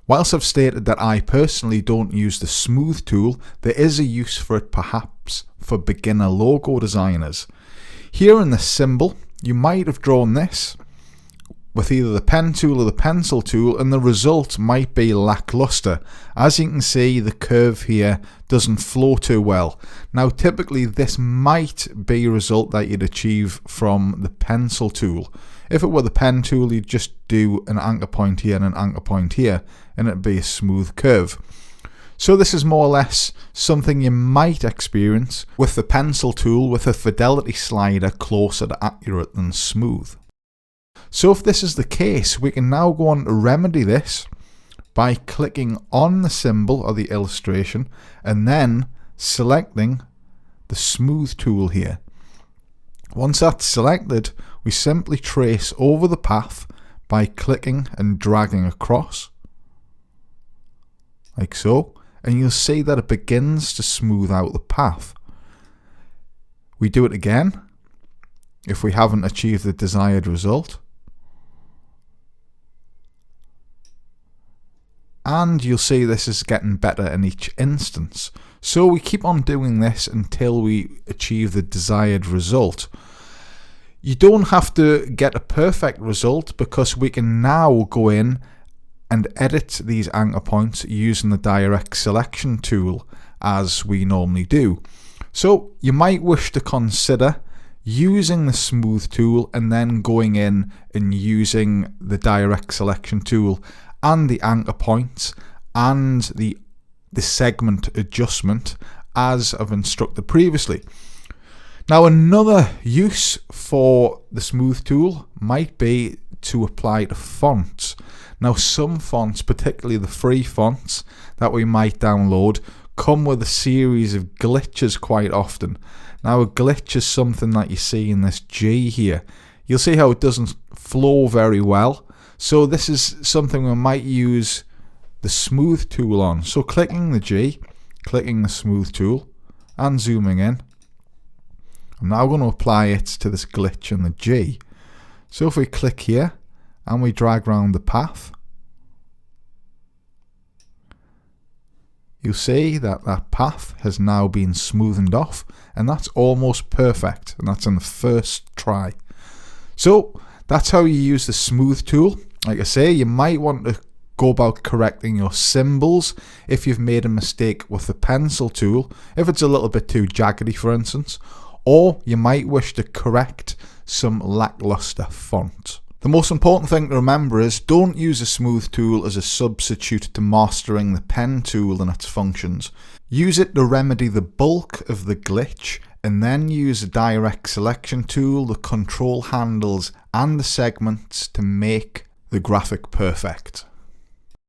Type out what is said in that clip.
Whilst I've stated that I personally don't use the smooth tool, there is a use for it perhaps for beginner logo designers. Here in the symbol, you might have drawn this with either the pen tool or the pencil tool, and the result might be lackluster. As you can see, the curve here doesn't flow too well. Now typically this might be a result that you'd achieve from the pencil tool. If it were the pen tool, you'd just do an anchor point here and an anchor point here, and it'd be a smooth curve. So this is more or less something you might experience with the pencil tool, with a fidelity slider closer to accurate than smooth. So if this is the case, we can now go on to remedy this by clicking on the symbol or the illustration and then selecting the smooth tool here. Once that's selected, we simply trace over the path by clicking and dragging across, like so, and you'll see that it begins to smooth out the path. We do it again if we haven't achieved the desired result. And you'll see this is getting better in each instance. So we keep on doing this until we achieve the desired result. You don't have to get a perfect result, because we can now go in and edit these anchor points using the direct selection tool as we normally do. So you might wish to consider using the smooth tool and then going in and using the direct selection tool and the anchor points and the segment adjustment as I've instructed previously. Now another use for the smooth tool might be to apply to fonts. Now some fonts, particularly the free fonts that we might download, come with a series of glitches quite often. Now a glitch is something that you see in this G here. You'll see how it doesn't flow very well. So this is something we might use the smooth tool on. So clicking the G, clicking the smooth tool and zooming in. I'm now going to apply it to this glitch in the G. So if we click here and we drag around the path, you'll see that that path has now been smoothened off, and that's almost perfect, and that's in the first try. So that's how you use the smooth tool. Like I say, you might want to go about correcting your symbols if you've made a mistake with the pencil tool, if it's a little bit too jaggedy for instance, or you might wish to correct some lackluster font. The most important thing to remember is don't use a smooth tool as a substitute to mastering the pen tool and its functions. Use it to remedy the bulk of the glitch, and then use a direct selection tool, the control handles and the segments to make the graphic perfect.